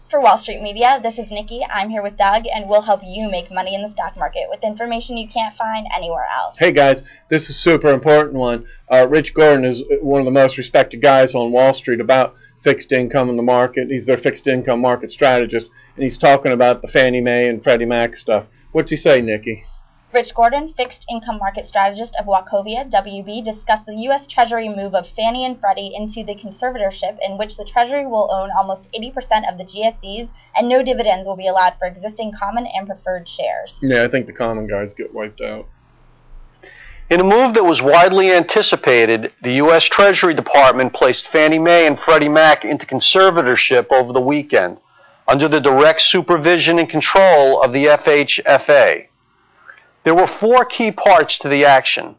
For Wall Street Media, this is Nikki. I'm here with Doug, and we'll help you make money in the stock market with information you can't find anywhere else. Hey guys, this is a super important one. Rich Gordon is one of the most respected guys on Wall Street about fixed income in the market. He's their fixed income market strategist, and he's talking about the Fannie Mae and Freddie Mac stuff. What's he say, Nikki? Rich Gordon, fixed income market strategist of Wachovia, WB, discussed the U.S. Treasury move of Fannie and Freddie into the conservatorship, in which the Treasury will own almost 80% of the GSEs, and no dividends will be allowed for existing common and preferred shares. Yeah, I think the common guys get wiped out. In a move that was widely anticipated, the U.S. Treasury Department placed Fannie Mae and Freddie Mac into conservatorship over the weekend, under the direct supervision and control of the FHFA. There were four key parts to the action.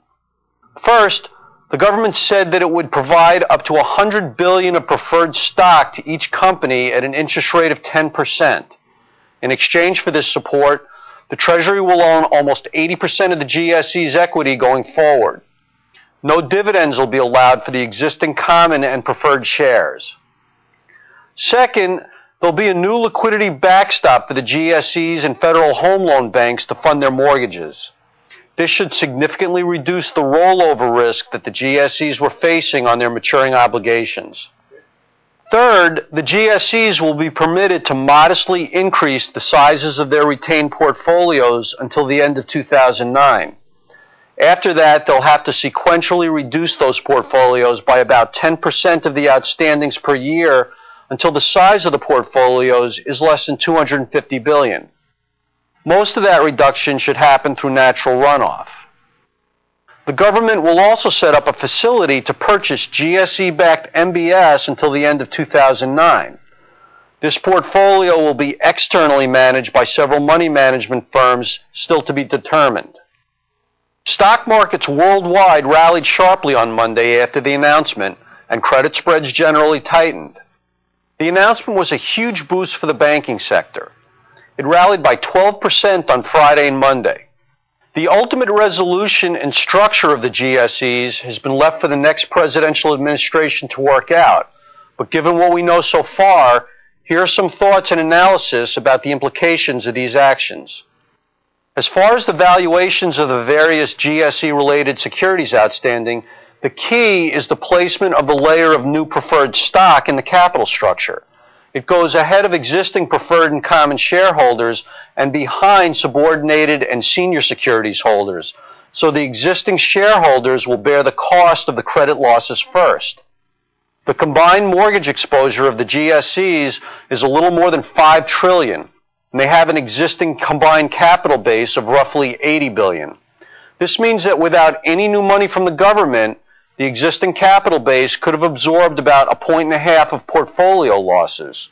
First, the government said that it would provide up to $100 billion of preferred stock to each company at an interest rate of 10%. In exchange for this support, the Treasury will own almost 80% of the GSE's equity going forward. No dividends will be allowed for the existing common and preferred shares. Second, there'll be a new liquidity backstop for the GSEs and federal home loan banks to fund their mortgages. This should significantly reduce the rollover risk that the GSEs were facing on their maturing obligations. Third, the GSEs will be permitted to modestly increase the sizes of their retained portfolios until the end of 2009. After that, they'll have to sequentially reduce those portfolios by about 10% of the outstandings per year until the size of the portfolios is less than $250 billion. Most of that reduction should happen through natural runoff. The government will also set up a facility to purchase GSE-backed MBS until the end of 2009. This portfolio will be externally managed by several money management firms, still to be determined. Stock markets worldwide rallied sharply on Monday after the announcement, and credit spreads generally tightened. The announcement was a huge boost for the banking sector. It rallied by 12% on Friday and Monday. The ultimate resolution and structure of the GSEs has been left for the next presidential administration to work out, but given what we know so far, here are some thoughts and analysis about the implications of these actions. As far as the valuations of the various GSE-related securities outstanding, the key is the placement of the layer of new preferred stock in the capital structure. It goes ahead of existing preferred and common shareholders and behind subordinated and senior securities holders, so the existing shareholders will bear the cost of the credit losses first. The combined mortgage exposure of the GSEs is a little more than $5 trillion, and they have an existing combined capital base of roughly $80 billion. This means that without any new money from the government, the existing capital base could have absorbed about 1.5 points of portfolio losses.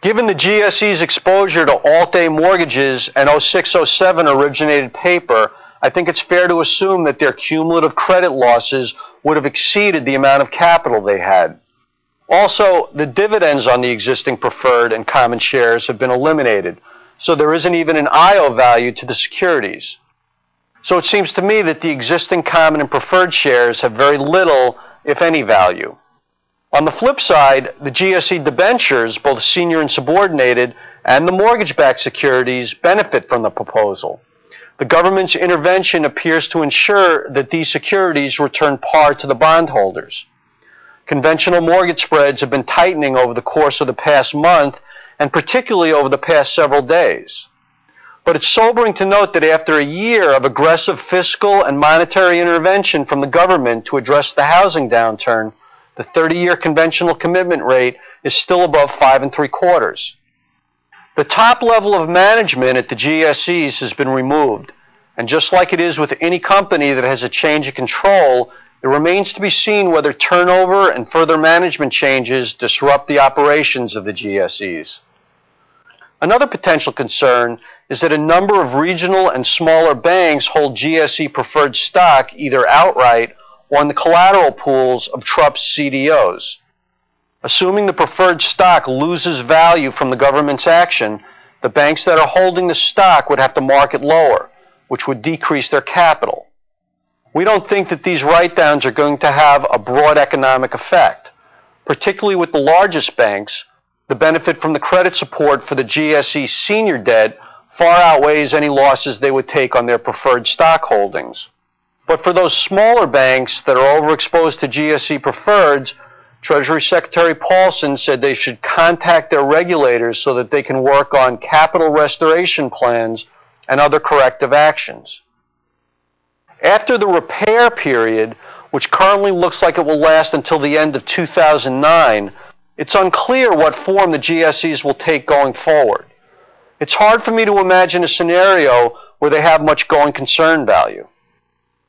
Given the GSE's exposure to Alt-A mortgages and 06-07 originated paper, I think it's fair to assume that their cumulative credit losses would have exceeded the amount of capital they had. Also, the dividends on the existing preferred and common shares have been eliminated, so there isn't even an IO value to the securities. So it seems to me that the existing common and preferred shares have very little, if any, value. On the flip side, the GSE debentures, both senior and subordinated, and the mortgage-backed securities benefit from the proposal. The government's intervention appears to ensure that these securities return par to the bondholders. Conventional mortgage spreads have been tightening over the course of the past month, and particularly over the past several days. But it's sobering to note that after a year of aggressive fiscal and monetary intervention from the government to address the housing downturn, the 30-year conventional commitment rate is still above 5 3/4. The top level of management at the GSEs has been removed, and just like it is with any company that has a change of control, it remains to be seen whether turnover and further management changes disrupt the operations of the GSEs. Another potential concern is that a number of regional and smaller banks hold GSE preferred stock either outright or in the collateral pools of trust CDOs. Assuming the preferred stock loses value from the government's action, the banks that are holding the stock would have to mark it lower, which would decrease their capital. We don't think that these write-downs are going to have a broad economic effect, particularly with the largest banks, The benefit from the credit support for the GSE senior debt far outweighs any losses they would take on their preferred stock holdings. But for those smaller banks that are overexposed to GSE preferreds, Treasury Secretary Paulson said they should contact their regulators so that they can work on capital restoration plans and other corrective actions. After the repair period, which currently looks like it will last until the end of 2009, it's unclear what form the GSEs will take going forward. It's hard for me to imagine a scenario where they have much going concern value.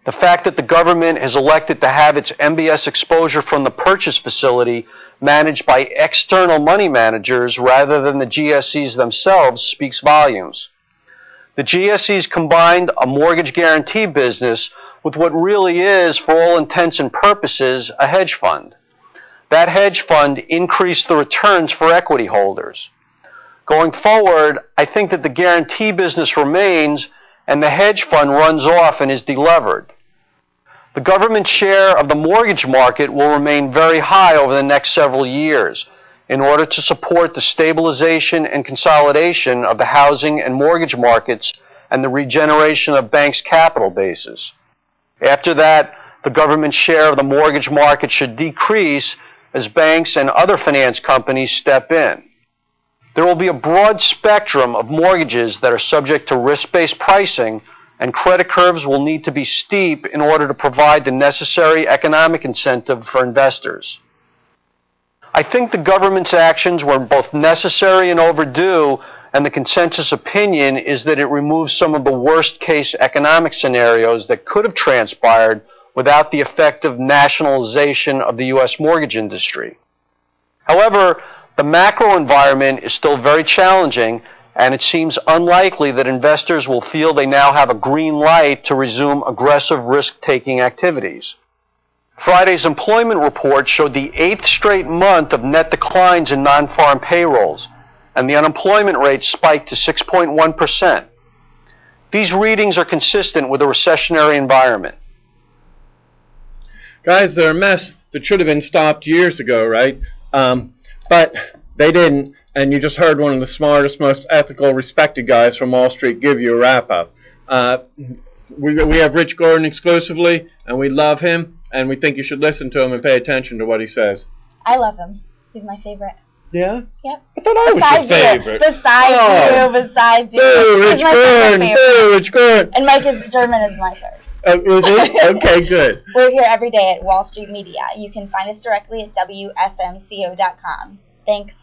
The fact that the government has elected to have its MBS exposure from the purchase facility managed by external money managers rather than the GSEs themselves speaks volumes. The GSEs combined a mortgage guarantee business with what really is, for all intents and purposes, a hedge fund. That hedge fund increased the returns for equity holders. Going forward, I think that the guarantee business remains and the hedge fund runs off and is delevered. The government share of the mortgage market will remain very high over the next several years in order to support the stabilization and consolidation of the housing and mortgage markets and the regeneration of banks' capital bases. After that, the government share of the mortgage market should decrease as banks and other finance companies step in. There will be a broad spectrum of mortgages that are subject to risk-based pricing, and credit curves will need to be steep in order to provide the necessary economic incentive for investors. I think the government's actions were both necessary and overdue, and the consensus opinion is that it removes some of the worst-case economic scenarios that could have transpired without the effective nationalization of the U.S. mortgage industry. However, the macro environment is still very challenging, and it seems unlikely that investors will feel they now have a green light to resume aggressive risk-taking activities. Friday's employment report showed the 8th straight month of net declines in non-farm payrolls, and the unemployment rate spiked to 6.1%. These readings are consistent with a recessionary environment. Guys, they're a mess that should have been stopped years ago, right? But they didn't, and you just heard one of the smartest, most ethical, respected guys from Wall Street give you a wrap-up. We have Rich Gordon exclusively, and we love him, and we think you should listen to him and pay attention to what he says. I love him. He's my favorite. Yeah? Yep. I thought I was your favorite. Besides you. Boo, Rich Gordon. Boo, Rich Gordon. And Mike German is my third. Was it? Okay, good. We're here every day at Wall Street Media. You can find us directly at WSMCO.com. Thanks.